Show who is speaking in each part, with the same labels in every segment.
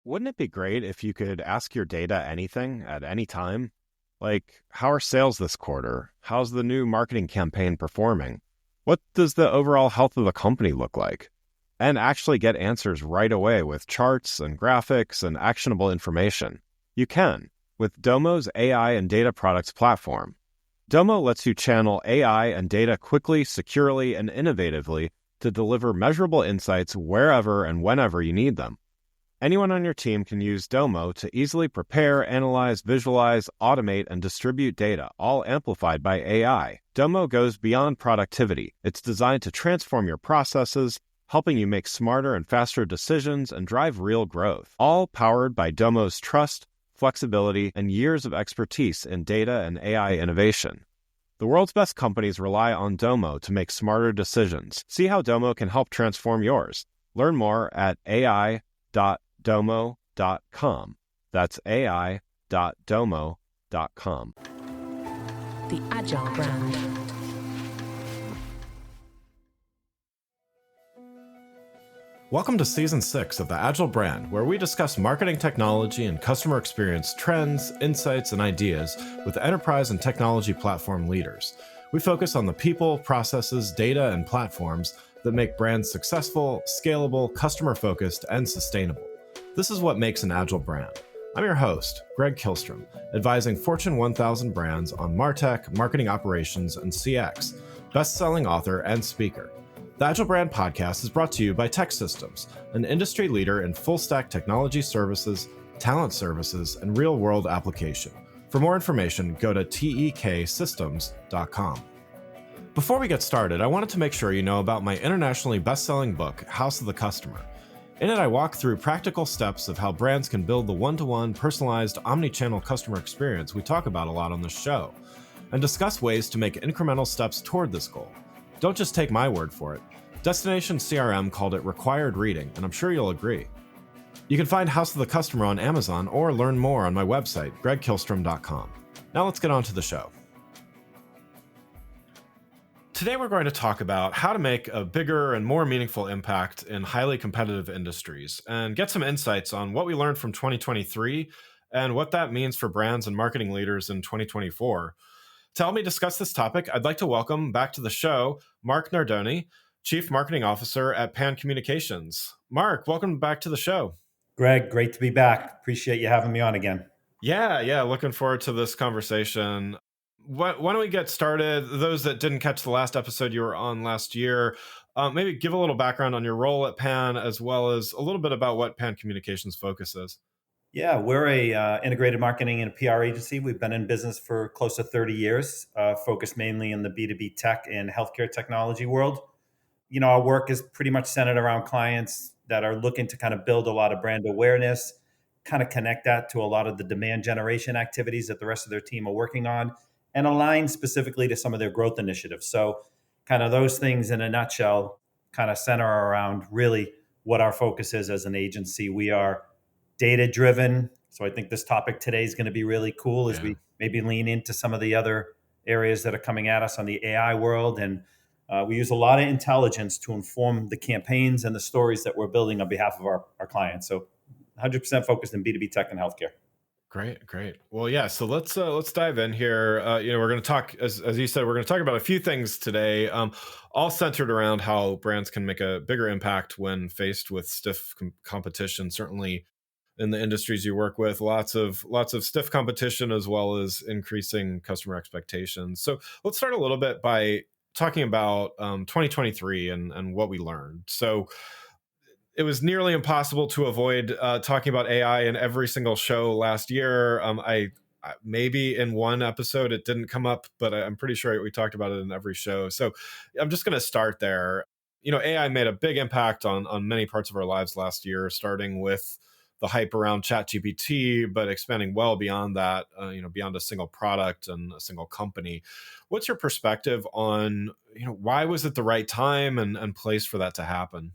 Speaker 1: Wouldn't it be great if you could ask your data anything at any time? Like, how are sales this quarter? How's the new marketing campaign performing? What does the overall health of the company look like? And actually get answers right away with charts and graphics and actionable information. You can with Domo's AI and data products platform. Domo lets you channel AI and data quickly, securely, and innovatively to deliver measurable insights wherever and whenever you need them. Anyone on your team can use Domo to easily prepare, analyze, visualize, automate, and distribute data, all amplified by AI. Domo goes beyond productivity. It's designed to transform your processes, helping you make smarter and faster decisions and drive real growth. All powered by Domo's trust, flexibility, and years of expertise in data and AI innovation. The world's best companies rely on Domo to make smarter decisions. See how Domo can help transform yours. Learn more at ai.domo.com. That's ai.domo.com.
Speaker 2: The Agile Brand.
Speaker 3: Welcome to Season 6 of the Agile Brand, where we discuss marketing technology and customer experience trends, insights, and ideas with enterprise and technology platform leaders. We focus on the people, processes, data, and platforms that make brands successful, scalable, customer-focused, and sustainable. This is what makes an Agile brand. I'm your host, Greg Kihlstrom, advising Fortune 1000 brands on MarTech, marketing operations, and CX, best-selling author and speaker. The Agile Brand Podcast is brought to you by TEKsystems, an industry leader in full-stack technology services, talent services, and real-world application. For more information, go to teksystems.com. Before we get started, I wanted to make sure you know about my internationally best-selling book, House of the Customer. In it, I walk through practical steps of how brands can build the one-to-one, personalized, omni-channel customer experience we talk about a lot on this show, and discuss ways to make incremental steps toward this goal. Don't just take my word for it. Destination CRM called it required reading, and I'm sure you'll agree. You can find House of the Customer on Amazon or learn more on my website, gregkihlstrom.com. Now let's get on to the show. Today we're going to talk about how to make a bigger and more meaningful impact in highly competitive industries and get some insights on what we learned from 2023 and what that means for brands and marketing leaders in 2024. To help me discuss this topic, I'd like to welcome back to the show Mark Nardone, Chief Marketing Officer at PAN Communications. Mark, welcome back to the show.
Speaker 4: Greg, great to be back. Appreciate you having me on again.
Speaker 3: Yeah, looking forward to this conversation. Why don't we get started? Those that didn't catch the last episode you were on last year, maybe give a little background on your role at PAN, as well as a little bit about what PAN Communications focus is.
Speaker 4: Yeah, we're a integrated marketing and PR agency. We've been in business for close to 30 years, focused mainly in the B2B tech and healthcare technology world. You know, our work is pretty much centered around clients that are looking to kind of build a lot of brand awareness, kind of connect that to a lot of the demand generation activities that the rest of their team are working on, and align specifically to some of their growth initiatives. So kind of those things in a nutshell kind of center around really what our focus is as an agency. We are data driven. So I think this topic today is going to be really cool as we maybe lean into some of the other areas that are coming at us on the AI world. And we use a lot of intelligence to inform the campaigns and the stories that we're building on behalf of our clients. So 100% focused in B2B tech and healthcare.
Speaker 3: Great. Well, yeah. So let's dive in here. We're going to talk, as you said, we're going to talk about a few things today, all centered around how brands can make a bigger impact when faced with stiff competition. Certainly, in the industries you work with, lots of stiff competition, as well as increasing customer expectations. So let's start a little bit by talking about 2023 and what we learned. So it was nearly impossible to avoid talking about AI in every single show last year. I maybe in one episode it didn't come up, but I'm pretty sure we talked about it in every show. So I'm just going to start there. You know, AI made a big impact on many parts of our lives last year, starting with the hype around ChatGPT, but expanding well beyond that, beyond a single product and a single company. What's your perspective on, why was it the right time and place for that to happen?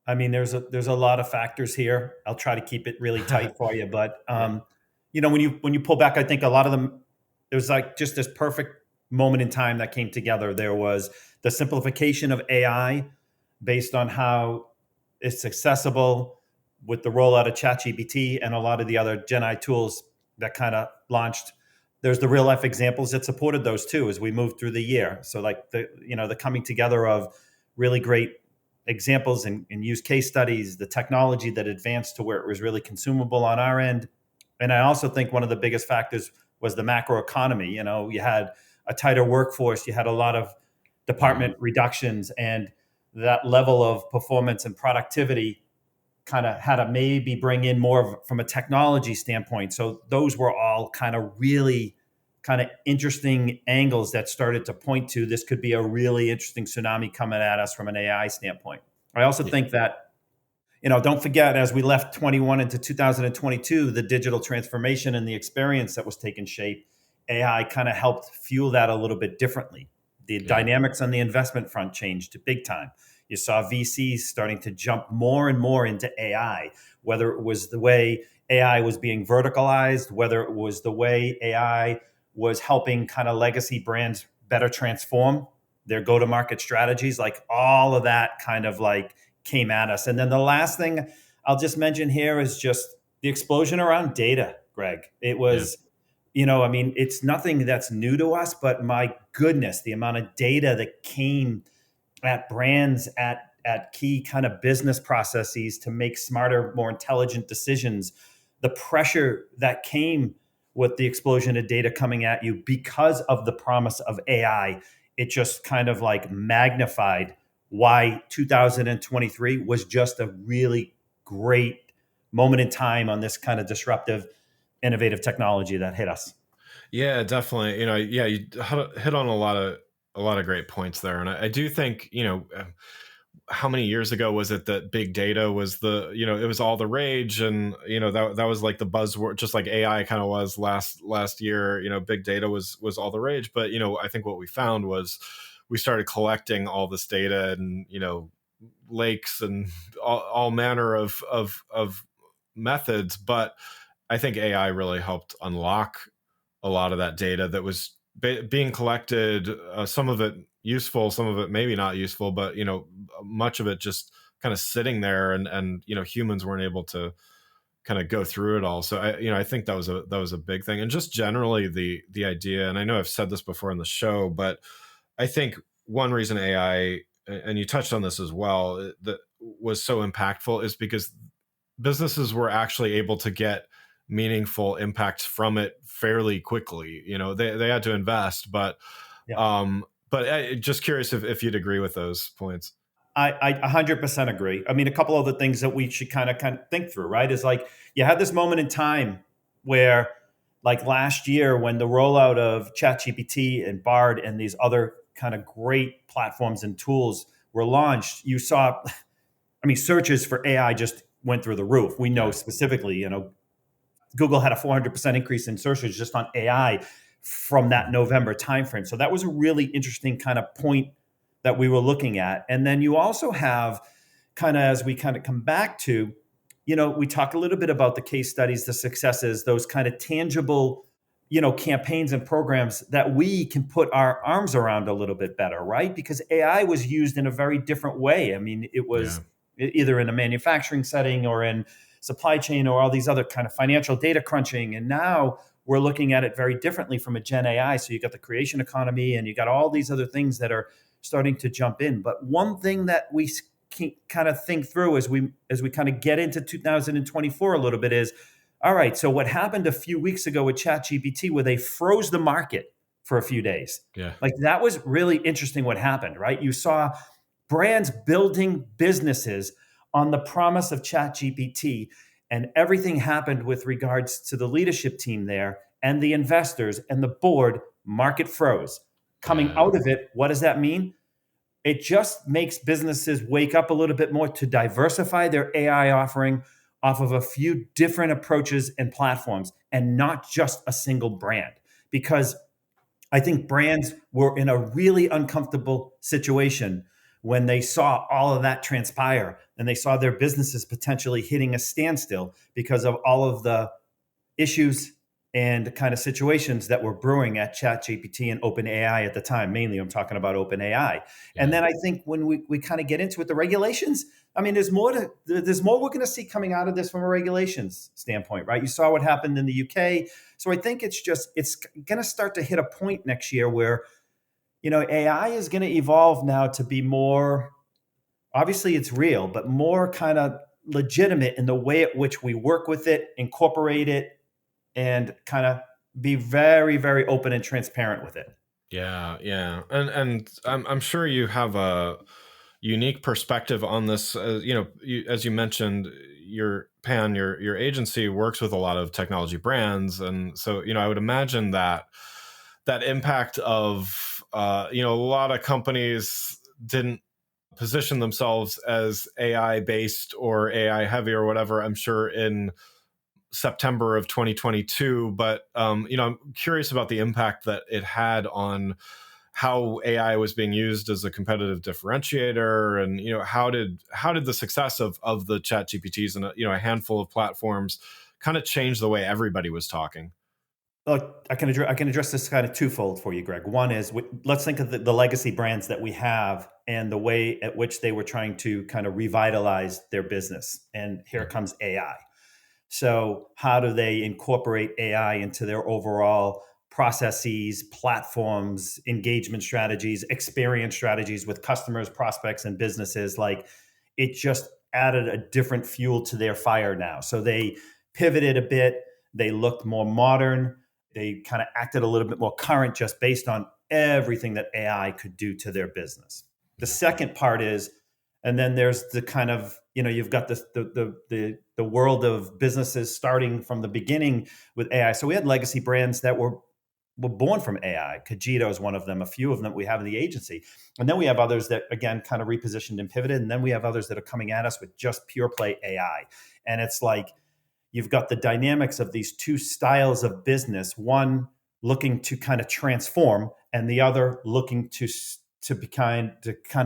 Speaker 4: I mean, there's a lot of factors here. I'll try to keep it really tight for you, but when you pull back, I think a lot of them, there's like just this perfect moment in time that came together. There was the simplification of AI based on how it's accessible, with the rollout of ChatGPT and a lot of the other Gen I tools that kind of launched, there's the real life examples that supported those too as we moved through the year. So like the coming together of really great examples and use case studies, the technology that advanced to where it was really consumable on our end. And I also think one of the biggest factors was the macro economy. You had a tighter workforce, you had a lot of department reductions, and that level of performance and productivity kind of had to maybe bring in more from a technology standpoint. So those were all kind of really kind of interesting angles that started to point to this could be a really interesting tsunami coming at us from an AI standpoint. I also think that, don't forget, as we left 21 into 2022, the digital transformation and the experience that was taking shape, AI kind of helped fuel that a little bit differently. The dynamics on the investment front changed big time. You saw VCs starting to jump more and more into AI, whether it was the way AI was being verticalized, whether it was the way AI was helping kind of legacy brands better transform their go-to-market strategies. Like all of that kind of like came at us. And then the last thing I'll just mention here is just the explosion around data, Greg. It was, it's nothing that's new to us, but my goodness, the amount of data that came at brands, at key kind of business processes to make smarter, more intelligent decisions, the pressure that came with the explosion of data coming at you because of the promise of AI, it just kind of like magnified why 2023 was just a really great moment in time on this kind of disruptive, innovative technology that hit us.
Speaker 3: Yeah, definitely. You hit on a lot of great points there, and I do think how many years ago was it that big data was it was all the rage, and that was like the buzzword, just like AI kind of was last year. Big data was all the rage, but I think what we found was we started collecting all this data and lakes and all manner of methods, but I think AI really helped unlock a lot of that data that was being collected, some of it useful, some of it maybe not useful, but much of it just kind of sitting there, and humans weren't able to kind of go through it all. So I think that was a big thing. And just generally the idea, and I know I've said this before in the show, but I think one reason AI, and you touched on this as well, that was so impactful is because businesses were actually able to get meaningful impacts from it fairly quickly. They had to invest, but just curious if you'd agree with those points.
Speaker 4: I 100% agree. I mean, a couple other things that we should kind of think through, right? Is like you had this moment in time where, like last year, when the rollout of ChatGPT and Bard and these other kind of great platforms and tools were launched, you saw, searches for AI just went through the roof. We know specifically, Google had a 400% increase in searches just on AI from that November timeframe. So that was a really interesting kind of point that we were looking at. And then you also have kind of, as we kind of come back to, we talk a little bit about the case studies, the successes, those kind of tangible, campaigns and programs that we can put our arms around a little bit better, right? Because AI was used in a very different way. I mean, it was either in a manufacturing setting or in supply chain or all these other kind of financial data crunching. And now we're looking at it very differently from a Gen AI. So you got the creation economy and you got all these other things that are starting to jump in. But one thing that we can kind of think through as we kind of get into 2024 a little bit is, all right, so what happened a few weeks ago with ChatGPT where they froze the market for a few days?
Speaker 3: Yeah.
Speaker 4: Like that was really interesting what happened, right? You saw brands building businesses on the promise of ChatGPT, and everything happened with regards to the leadership team there and the investors and the board. Market froze. Coming out of it, what does that mean? It just makes businesses wake up a little bit more to diversify their AI offering off of a few different approaches and platforms and not just a single brand. Because I think brands were in a really uncomfortable situation when they saw all of that transpire and they saw their businesses potentially hitting a standstill because of all of the issues and kind of situations that were brewing at ChatGPT and OpenAI at the time. Mainly, I'm talking about OpenAI. And then I think when we kind of get into it, the regulations, I mean, there's more we're going to see coming out of this from a regulations standpoint, right? You saw what happened in the UK. So I think it's going to start to hit a point next year where, AI is going to evolve now to be more, obviously it's real, but more kind of legitimate in the way at which we work with it, incorporate it, and kind of be very, very open and transparent with it.
Speaker 3: Yeah, and I'm sure you have a unique perspective on this. As you mentioned, your PAN, your agency works with a lot of technology brands, and so I would imagine that impact of a lot of companies didn't position themselves as AI based or AI heavy or whatever. I'm sure in September of 2022, but I'm curious about the impact that it had on how AI was being used as a competitive differentiator, and how did the success of the Chat GPTs and a handful of platforms kind of change the way everybody was talking?
Speaker 4: Look, I can address this kind of twofold for you, Greg. One is, let's think of the legacy brands that we have and the way at which they were trying to kind of revitalize their business. And here comes AI. So how do they incorporate AI into their overall processes, platforms, engagement strategies, experience strategies with customers, prospects, and businesses? Like, it just added a different fuel to their fire now. So they pivoted a bit. They looked more modern. They kind of acted a little bit more current just based on everything that AI could do to their business. The second part is, and then there's the kind of, you've got the world of businesses starting from the beginning with AI. So we had legacy brands that were born from AI. Cogito is one of them. A few of them we have in the agency. And then we have others that, again, kind of repositioned and pivoted. And then we have others that are coming at us with just pure play AI. And it's like, you've got the dynamics of these two styles of business, one looking to kind of transform and the other looking to kind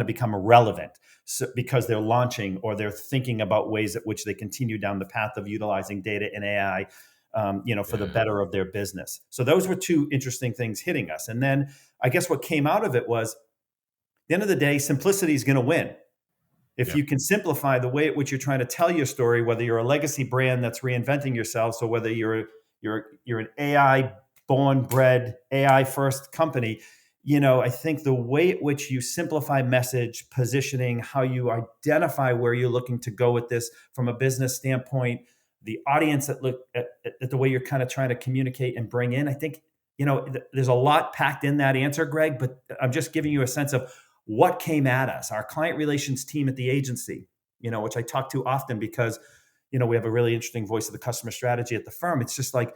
Speaker 4: of become relevant. So, because they're launching or they're thinking about ways at which they continue down the path of utilizing data and AI, for the better of their business. So those were two interesting things hitting us. And then I guess what came out of it was, at the end of the day, simplicity is going to win. If you can simplify the way at which you're trying to tell your story, whether you're a legacy brand that's reinventing yourself, so whether you're an AI born bred AI first company, I think the way at which you simplify message, positioning, how you identify where you're looking to go with this from a business standpoint, the audience that look at the way you're kind of trying to communicate and bring in, I think, there's a lot packed in that answer, Greg, but I'm just giving you a sense of what came at us. Our client relations team at the agency, which I talk to often because, we have a really interesting voice of the customer strategy at the firm. It's just like,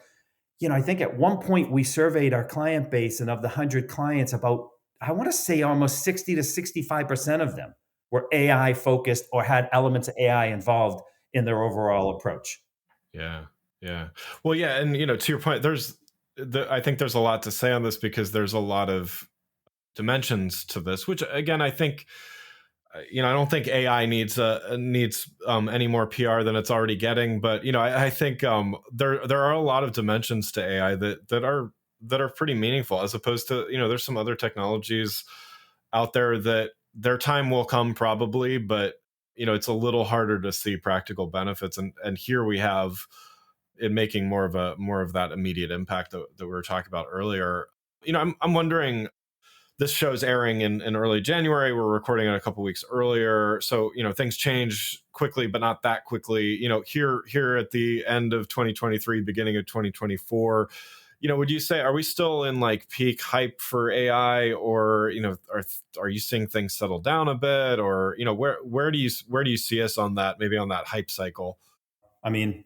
Speaker 4: I think at one point we surveyed our client base, and of the 100 clients, about, I want to say almost 60 to 65% of them were AI focused or had elements of AI involved in their overall approach.
Speaker 3: Yeah. Well, yeah. And, to your point, I think there's a lot to say on this because there's a lot of dimensions to this, which again, I think, I don't think AI needs any more PR than it's already getting. But, I think there are a lot of dimensions to AI that are pretty meaningful, as opposed to, there's some other technologies out there that their time will come probably, but, it's a little harder to see practical benefits. And here we have it making more of that immediate impact that we were talking about earlier. I'm wondering, this show's airing in early January. We're recording it a couple weeks earlier. So, things change quickly, but not that quickly. Here at the end of 2023, beginning of 2024, would you say, are we still in like peak hype for AI, or, are you seeing things settle down a bit, or, where do you see us on that, maybe on that hype cycle?
Speaker 4: I mean,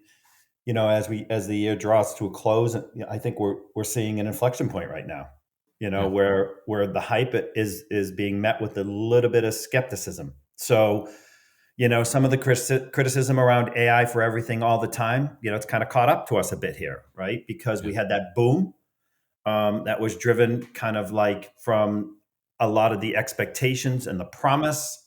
Speaker 4: as the year draws to a close, I think we're seeing an inflection point right now. Where the hype is being met with a little bit of skepticism. So, some of the criticism around AI for everything all the time, it's kind of caught up to us a bit here, right? Because we had that boom that was driven kind of like from a lot of the expectations and the promise,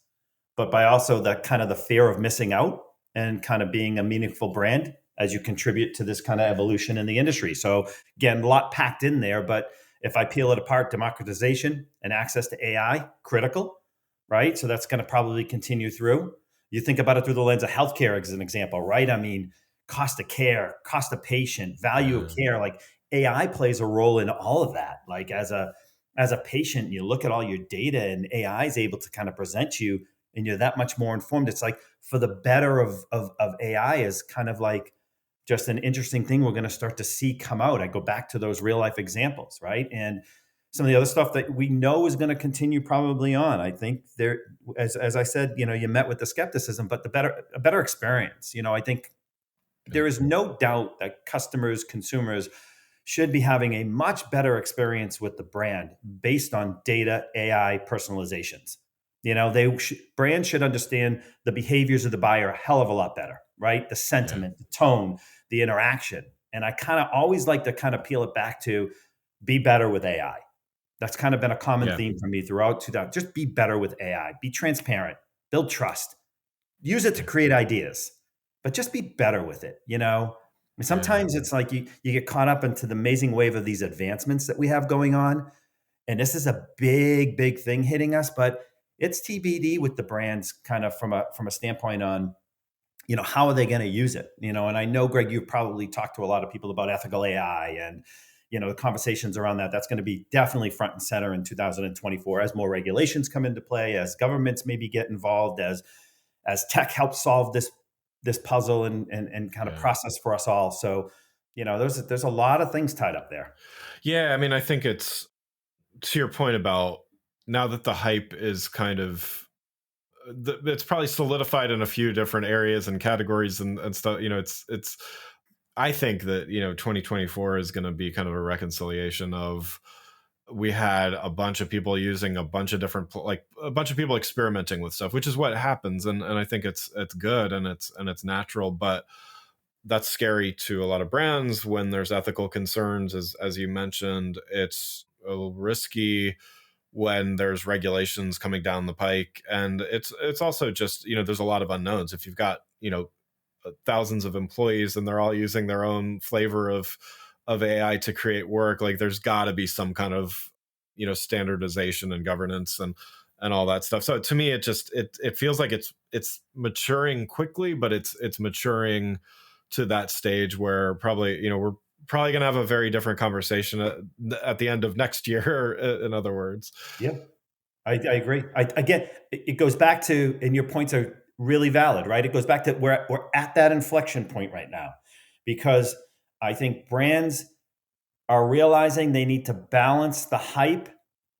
Speaker 4: but by also the kind of the fear of missing out and kind of being a meaningful brand as you contribute to this kind of evolution in the industry. So again, a lot packed in there, but if I peel it apart, democratization and access to AI, critical, right? So that's going to probably continue through. You think about it through the lens of healthcare as an example, right? I mean, cost of care, cost of patient, value of care, like AI plays a role in all of that. Like as a patient, you look at all your data and AI is able to kind of present you and you're that much more informed. It's like for the better of AI is kind of like just an interesting thing we're going to start to see come out. I go back to those real life examples, right? And some of the other stuff that we know is going to continue probably on. I think there, as I said, you met with the skepticism, but a better experience. I think there is no doubt that customers, consumers should be having a much better experience with the brand based on data, AI, personalizations. Brands should understand the behaviors of the buyer a hell of a lot better, right? The sentiment, the tone, the interaction. And I kind of always like to kind of peel it back to be better with AI. That's kind of been a common theme for me throughout 2000. Just be better with AI, be transparent, build trust, use it to create ideas, but just be better with it. And sometimes it's like you get caught up into the amazing wave of these advancements that we have going on. And this is a big, big thing hitting us, but it's TBD with the brands kind of from a standpoint on, how are they going to use it? And I know, Greg, you've probably talked to a lot of people about ethical AI and, the conversations around that. That's going to be definitely front and center in 2024 as more regulations come into play, as governments maybe get involved, as tech helps solve this puzzle and kind of process for us all. So, there's a lot of things tied up there.
Speaker 3: Yeah. I mean, I think it's to your point about now that the hype is kind of, it's probably solidified in a few different areas and categories and stuff. It's, I think that, 2024 is going to be kind of a reconciliation of, we had a bunch of people using a bunch of different, like a bunch of people experimenting with stuff, which is what happens. And I think it's good and it's natural, but that's scary to a lot of brands when there's ethical concerns, as you mentioned. It's a little risky when there's regulations coming down the pike. And it's also just, there's a lot of unknowns. If you've got, thousands of employees and they're all using their own flavor of AI to create work, like there's got to be some kind of, standardization and governance and all that stuff. So to me, it feels like it's maturing quickly, but it's maturing to that stage where probably, we're probably going to have a very different conversation at the end of next year, in other words.
Speaker 4: Yeah, I agree. Again, it goes back to, and your points are really valid, right? It goes back to we're at that inflection point right now, because I think brands are realizing they need to balance the hype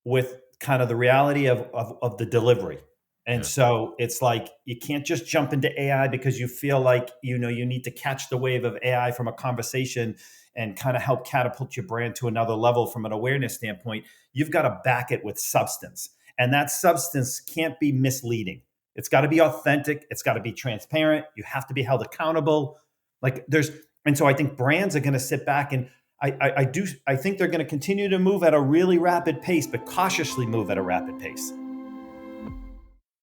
Speaker 4: with kind of the reality of the delivery. And so it's like, you can't just jump into AI because you feel like, you need to catch the wave of AI from a conversation and kind of help catapult your brand to another level from an awareness standpoint. You've got to back it with substance. And that substance can't be misleading. It's got to be authentic. It's got to be transparent. You have to be held accountable. And so I think brands are going to sit back and I think they're going to continue to move at a really rapid pace, but cautiously move at a rapid pace.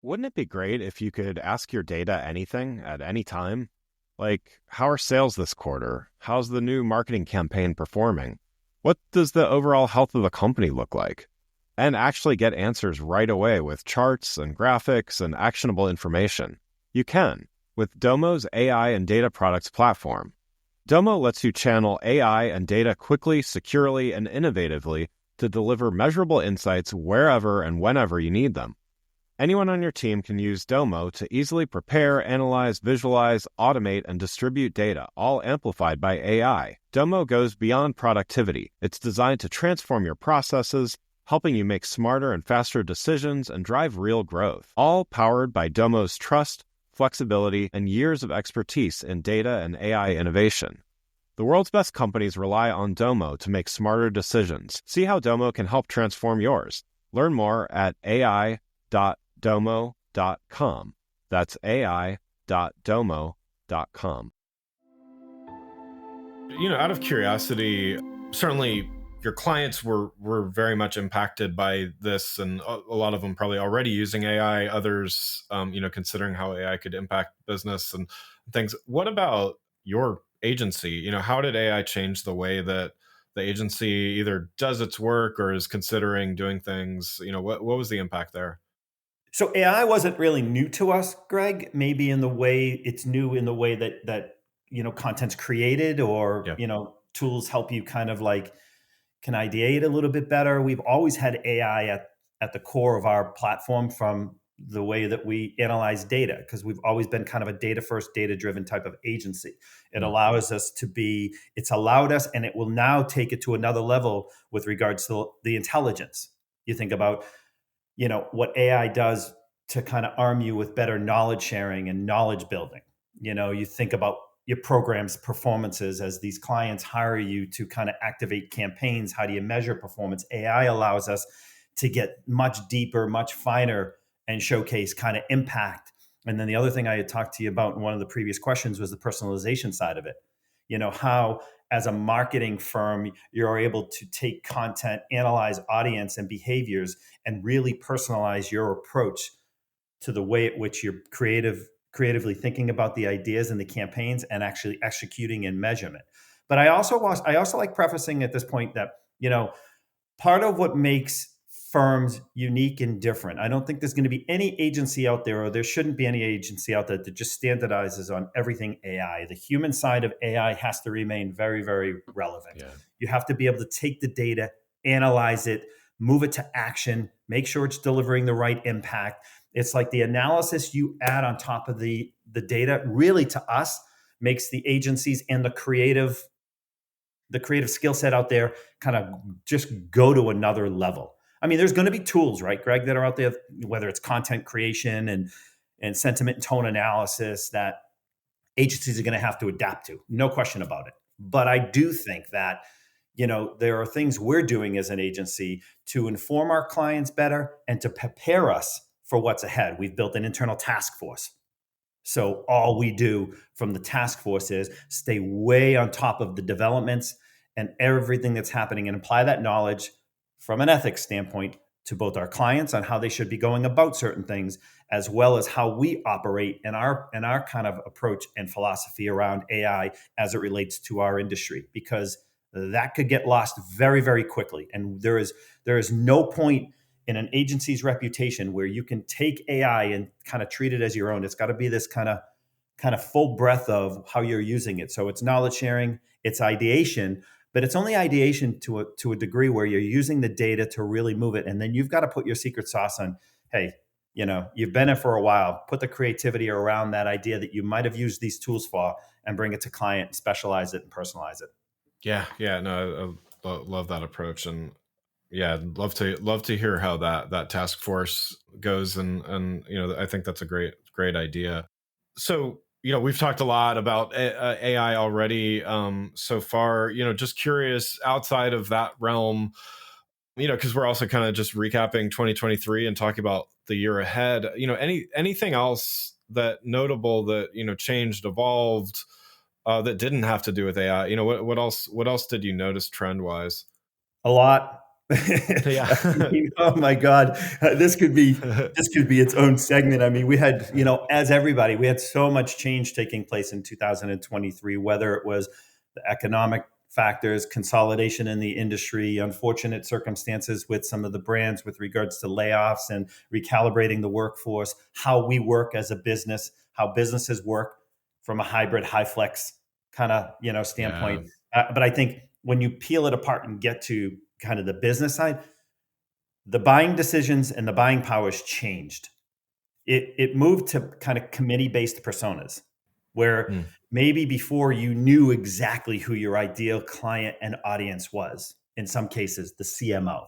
Speaker 1: Wouldn't it be great if you could ask your data anything at any time? Like, how are sales this quarter? How's the new marketing campaign performing? What does the overall health of the company look like? And actually get answers right away with charts and graphics and actionable information. You can with Domo's AI and data products platform. Domo lets you channel AI and data quickly, securely, and innovatively to deliver measurable insights wherever and whenever you need them. Anyone on your team can use Domo to easily prepare, analyze, visualize, automate, and distribute data, all amplified by AI. Domo goes beyond productivity. It's designed to transform your processes, helping you make smarter and faster decisions and drive real growth. All powered by Domo's trust, flexibility, and years of expertise in data and AI innovation. The world's best companies rely on Domo to make smarter decisions. See how Domo can help transform yours. Learn more at ai.domo.com. That's ai.domo.com.
Speaker 3: Out of curiosity, certainly your clients were very much impacted by this, and a lot of them probably already using AI, others, considering how AI could impact business and things. What about your agency, how did AI change the way that the agency either does its work or is considering doing things? What was the impact there?
Speaker 4: So AI wasn't really new to us, Greg. Maybe in the way it's new in the way that content's created, or
Speaker 3: Yeah.
Speaker 4: tools help you kind of like can ideate a little bit better. We've always had AI at the core of our platform from the way that we analyze data, because we've always been kind of a data first, data driven type of agency.
Speaker 3: Mm.
Speaker 4: It's allowed us, and it will now take it to another level with regards to the intelligence. You think about what AI does to kind of arm you with better knowledge sharing and knowledge building. You think about your program's performances as these clients hire you to kind of activate campaigns. How do you measure performance? AI allows us to get much deeper, much finer, and showcase kind of impact. And then the other thing I had talked to you about in one of the previous questions was the personalization side of it. How as a marketing firm, you're able to take content, analyze audience and behaviors, and really personalize your approach to the way at which you're creatively thinking about the ideas and the campaigns and actually executing in measurement. But I also like prefacing at this point that part of what makes firms unique and different. I don't think there's going to be any agency out there, or there shouldn't be any agency out there that just standardizes on everything AI. The human side of AI has to remain very, very relevant.
Speaker 3: Yeah.
Speaker 4: You have to be able to take the data, analyze it, move it to action, make sure it's delivering the right impact. It's like the analysis you add on top of the data really, to us, makes the agencies and the creative skill set out there kind of just go to another level. I mean, there's going to be tools, right, Greg, that are out there, whether it's content creation and sentiment and tone analysis, that agencies are going to have to adapt to. No question about it. But I do think that there are things we're doing as an agency to inform our clients better and to prepare us for what's ahead. We've built an internal task force. So all we do from the task force is stay way on top of the developments and everything that's happening, and apply that knowledge from an ethics standpoint to both our clients on how they should be going about certain things, as well as how we operate in our kind of approach and philosophy around AI as it relates to our industry, because that could get lost very, very quickly. And there is no point in an agency's reputation where you can take AI and kind of treat it as your own. It's got to be this kind of full breadth of how you're using it. So it's knowledge sharing, it's ideation, but it's only ideation to a degree where you're using the data to really move it. And then you've got to put your secret sauce on. Hey, you've been there for a while. Put the creativity around that idea that you might have used these tools for, and bring it to client, specialize it and personalize it.
Speaker 3: Yeah, no, I love that approach, and yeah, I'd love to hear how that task force goes, and I think that's a great idea. So we've talked a lot about AI already so far. Just curious, outside of that realm, because we're also kind of just recapping 2023 and talking about the year ahead. Anything else that notable that changed, evolved, that didn't have to do with AI? What else did you notice trend wise?
Speaker 4: A lot.
Speaker 3: Yeah.
Speaker 4: Oh my God, this could be its own segment. I mean, we had, as everybody, we had so much change taking place in 2023. Whether it was the economic factors, consolidation in the industry, unfortunate circumstances with some of the brands with regards to layoffs and recalibrating the workforce, how we work as a business, how businesses work from a hybrid, high flex kind of
Speaker 3: Yeah.
Speaker 4: standpoint. But I think when you peel it apart and get to kind of the business side, the buying decisions and the buying powers changed. It moved to kind of committee based personas, where
Speaker 3: Mm.
Speaker 4: maybe before you knew exactly who your ideal client and audience was, in some cases the CMO.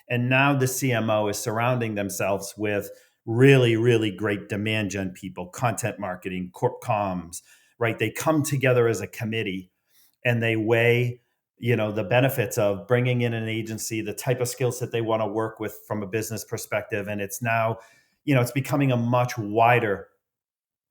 Speaker 4: And now the CMO is surrounding themselves with really, really great demand gen people, content marketing, corp comms, right? They come together as a committee and they weigh the benefits of bringing in an agency, the type of skills that they want to work with from a business perspective. And it's now it's becoming a much wider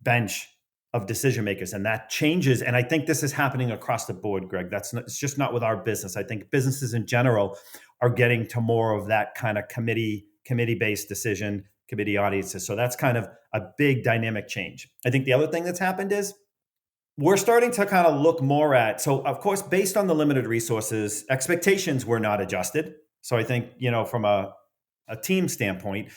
Speaker 4: bench of decision makers, and that changes. And I think this is happening across the board, Greg. It's just not with our business. I think businesses in general are getting to more of that kind of committee based decision, committee audiences. So that's kind of a big dynamic change. I think the other thing that's happened is We're starting to kind of look more at, so of course, based on the limited resources, expectations were not adjusted. So I think, from a team standpoint,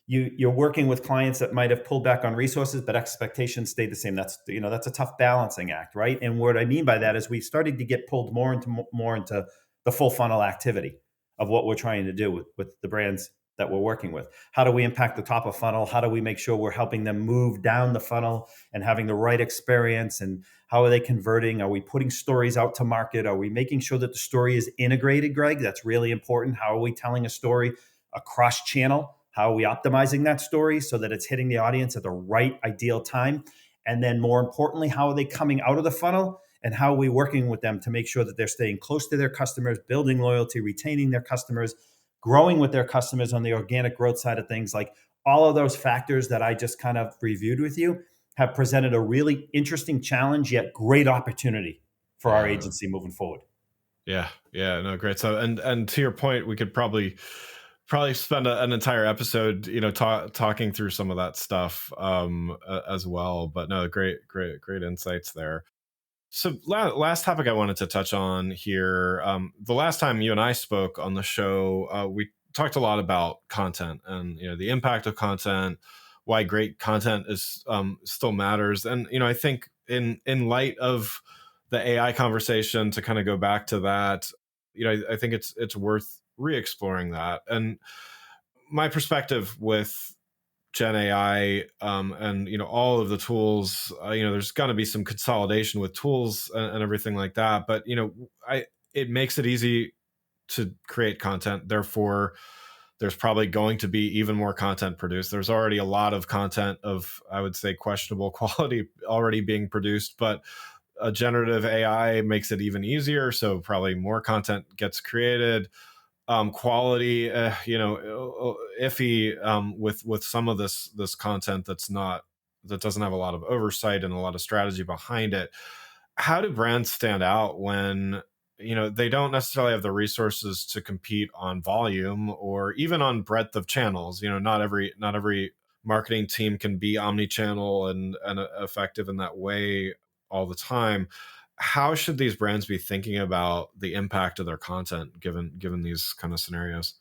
Speaker 4: you're working with clients that might have pulled back on resources, but expectations stayed the same. That's a tough balancing act, right? And what I mean by that is we started to get pulled more into the full funnel activity of what we're trying to do with the brands that we're working with. How do we impact the top of funnel? How do we make sure we're helping them move down the funnel and having the right experience? And how are they converting? Are we putting stories out to market? Are we making sure that the story is integrated, Greg? That's really important. How are we telling a story across channel? How are we optimizing that story so that it's hitting the audience at the right ideal time? And then more importantly, how are they coming out of the funnel? And how are we working with them to make sure that they're staying close to their customers, building loyalty, retaining their customers, growing with their customers on the organic growth side of things? Like all of those factors that I just kind of reviewed with you have presented a really interesting challenge, yet great opportunity for our agency moving forward.
Speaker 3: Yeah. No, great. So, and to your point, we could probably spend an entire episode, talking through some of that stuff as well. But no, great insights there. So last topic I wanted to touch on here. The last time you and I spoke on the show, we talked a lot about content and the impact of content, why great content is still matters, and I think in light of the AI conversation, to kind of go back to that, I think it's worth re-exploring that. And my perspective with Gen AI and all of the tools, there's going to be some consolidation with tools and everything like that. But it makes it easy to create content. Therefore, there's probably going to be even more content produced. There's already a lot of content of, I would say, questionable quality already being produced, but a generative AI makes it even easier. So probably more content gets created. Quality, iffy with some of this content that doesn't have a lot of oversight and a lot of strategy behind it. How do brands stand out when they don't necessarily have the resources to compete on volume or even on breadth of channels? Not every marketing team can be omni-channel and effective in that way all the time. How should these brands be thinking about the impact of their content given these kind of scenarios?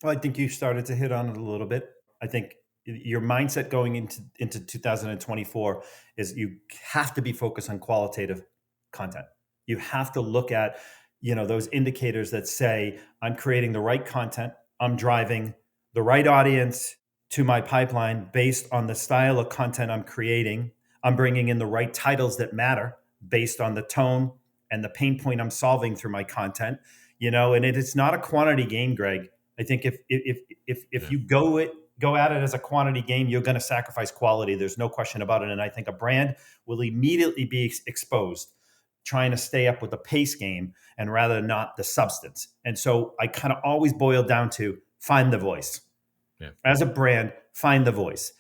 Speaker 4: Well, I think you started to hit on it a little bit. I think your mindset going into 2024 is you have to be focused on qualitative content. You have to look at, those indicators that say I'm creating the right content, I'm driving the right audience to my pipeline based on the style of content I'm creating. I'm bringing in the right titles that matter based on the tone and the pain point I'm solving through my content. And it's not a quantity game, Greg. I think if you go at it as a quantity game, you're going to sacrifice quality. There's no question about it. And I think a brand will immediately be exposed trying to stay up with the pace game and rather not the substance. And so I kind of always boil down to find the voice.
Speaker 3: Yeah.
Speaker 4: As a brand, find the voice.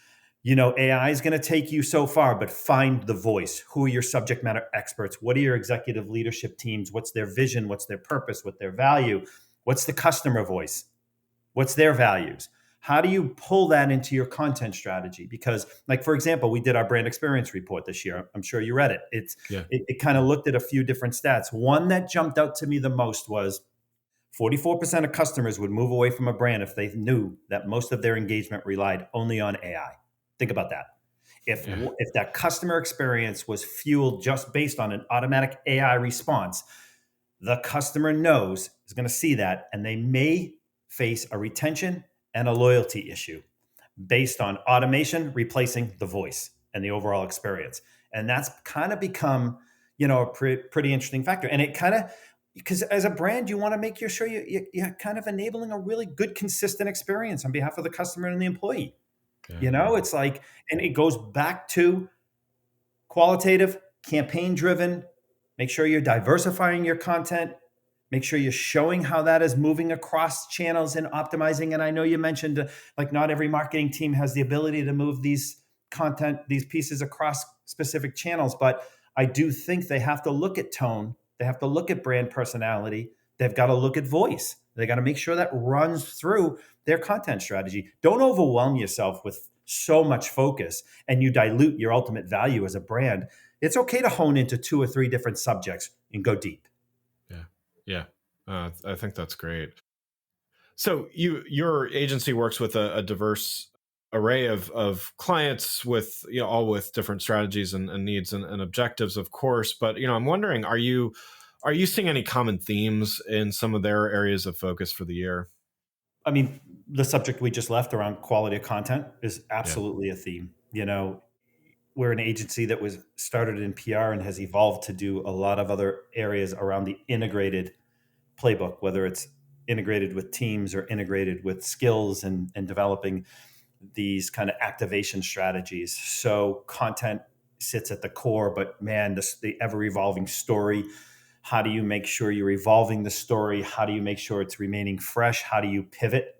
Speaker 4: AI is going to take you so far, but find the voice. Who are your subject matter experts? What are your executive leadership teams? What's their vision? What's their purpose? What's their value? What's the customer voice? What's their values? How do you pull that into your content strategy? Because, like, for example, we did our brand experience report this year. I'm sure you read it. It kind of looked at a few different stats. One that jumped out to me the most was 44% of customers would move away from a brand if they knew that most of their engagement relied only on AI. Think about that. If that customer experience was fueled just based on an automatic AI response, the customer is going to see that, and they may face a retention and a loyalty issue based on automation replacing the voice and the overall experience. And that's kind of become, a pretty interesting factor. And it kind of, because as a brand, you want to make sure you're kind of enabling a really good, consistent experience on behalf of the customer and the employee.
Speaker 3: Yeah.
Speaker 4: It's like, and it goes back to qualitative, campaign driven. Make sure you're diversifying your content. Make sure you're showing how that is moving across channels and optimizing. And I know you mentioned like not every marketing team has the ability to move these pieces across specific channels, but I do think they have to look at tone. They have to look at brand personality. They've got to look at voice. They got to make sure that runs through their content strategy. Don't overwhelm yourself with so much focus and you dilute your ultimate value as a brand. it's okay to hone into 2 or 3 different subjects and go deep.
Speaker 3: Yeah. Yeah. I think that's great. So your agency works with a diverse array of clients with, all with different strategies and needs and objectives, of course. But, I'm wondering, are you seeing any common themes in some of their areas of focus for the year?
Speaker 4: I mean, the subject we just left around quality of content is
Speaker 3: Yeah.
Speaker 4: absolutely a theme. We're an agency that was started in PR and has evolved to do a lot of other areas around the integrated playbook, whether it's integrated with teams or integrated with skills and developing these kind of activation strategies. So content sits at the core, but man, the ever evolving story. How do you make sure you're evolving the story? How do you make sure it's remaining fresh? How do you pivot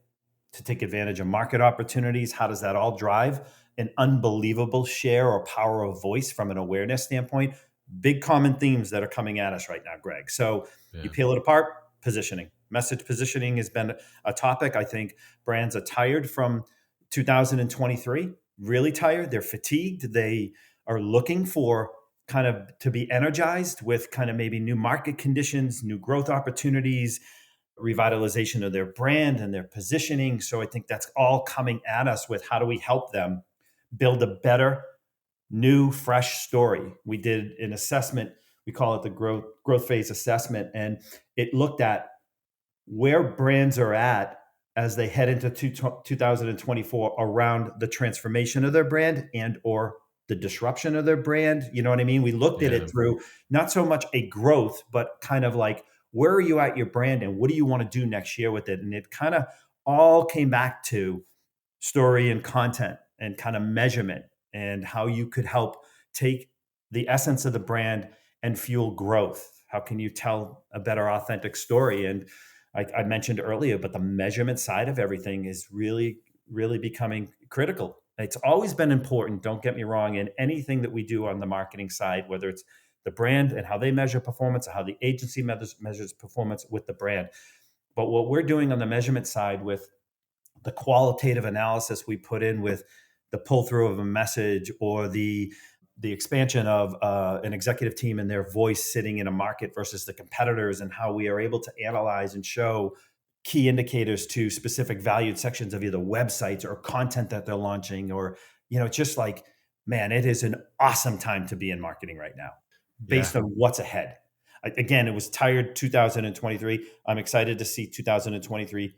Speaker 4: to take advantage of market opportunities? How does that all drive an unbelievable share or power of voice from an awareness standpoint? Big common themes that are coming at us right now, Greg. So you
Speaker 3: Yeah.
Speaker 4: peel it apart. Positioning, message positioning has been a topic. I think brands are tired from 2023, really tired. They're fatigued. They are looking for kind of to be energized with kind of maybe new market conditions, new growth opportunities, revitalization of their brand and their positioning. So I think that's all coming at us with how do we help them build a better, new, fresh story. We did an assessment. We call it the growth phase assessment, and it looked at where brands are at as they head into 2024 around the transformation of their brand and or the disruption of their brand. You know what I mean? We looked at
Speaker 3: Yeah.
Speaker 4: it through not so much a growth, but kind of like, where are you at your brand and what do you want to do next year with it? And it kind of all came back to story and content and kind of measurement and how you could help take the essence of the brand and fuel growth. How can you tell a better authentic story? And I mentioned earlier, but the measurement side of everything is really, really becoming critical. It's always been important, don't get me wrong, in anything that we do on the marketing side, whether it's the brand and how they measure performance, or how the agency measures performance with the brand. But what we're doing on the measurement side with the qualitative analysis we put in with the pull through of a message or the expansion of an executive team and their voice sitting in a market versus the competitors, and how we are able to analyze and show key indicators to specific valued sections of either websites or content that they're launching, or it's just like, man, it is an awesome time to be in marketing right now based on what's ahead. Again, it was tired 2023. I'm excited to see 2023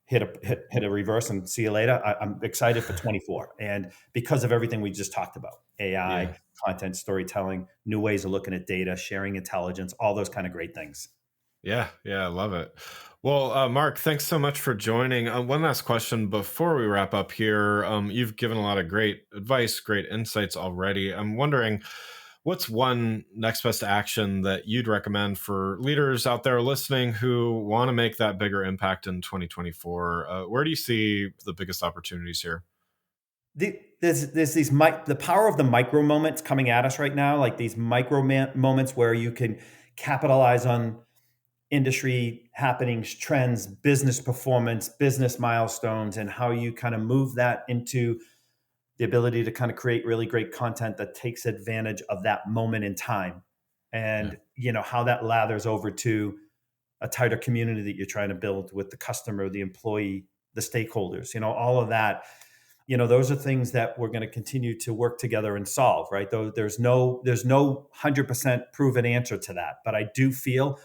Speaker 4: hit a reverse and see you later. I'm excited for 24. And because of everything we just talked about, AI, content storytelling, new ways of looking at data, sharing intelligence, all those kind of great things.
Speaker 3: Yeah, I love it. Well, Mark, thanks so much for joining. One last question before we wrap up here. You've given a lot of great advice, great insights already. I'm wondering, what's one next best action that you'd recommend for leaders out there listening who want to make that bigger impact in 2024? Where do you see the biggest opportunities here?
Speaker 4: There's the power of the micro moments coming at us right now, like these micro moments where you can capitalize on industry happenings, trends, business performance, business milestones, and how you kind of move that into the ability to kind of create really great content that takes advantage of that moment in time. And, how that lathers over to a tighter community that you're trying to build with the customer, the employee, the stakeholders, all of that. Those are things that we're going to continue to work together and solve, right? Though there's no 100% proven answer to that. But I do feel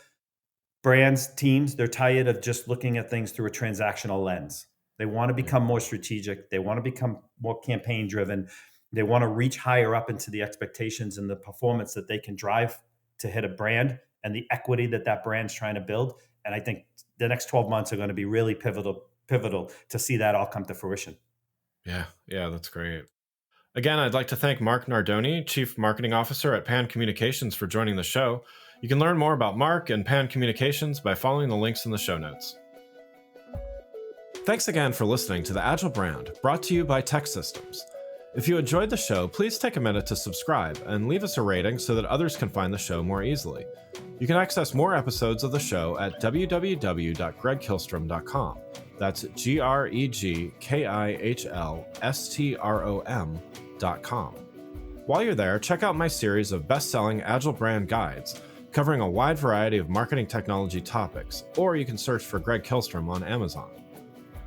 Speaker 4: brands, teams, they're tired of just looking at things through a transactional lens. They want to become more strategic. They want to become more campaign driven. They want to reach higher up into the expectations and the performance that they can drive to hit a brand and the equity that brand's trying to build. And I think the next 12 months are going to be really pivotal to see that all come to fruition.
Speaker 3: Yeah, that's great. Again, I'd like to thank Mark Nardone, Chief Marketing Officer at PAN Communications, for joining the show. You can learn more about Mark and PAN Communications by following the links in the show notes. Thanks again for listening to The Agile Brand, brought to you by Tech Systems. If you enjoyed the show, please take a minute to subscribe and leave us a rating so that others can find the show more easily. You can access more episodes of the show at www.gregkihlstrom.com. That's GregKihlstrom.com. While you're there, check out my series of best-selling Agile brand guides covering a wide variety of marketing technology topics, or you can search for Greg Kihlstrom on Amazon.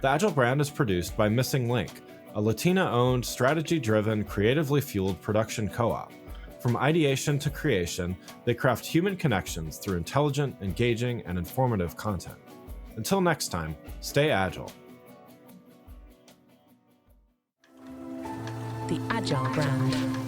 Speaker 3: The Agile brand is produced by Missing Link, a Latina-owned, strategy-driven, creatively fueled production co-op. From ideation to creation, they craft human connections through intelligent, engaging, and informative content. Until next time, stay agile.
Speaker 2: The Agile brand.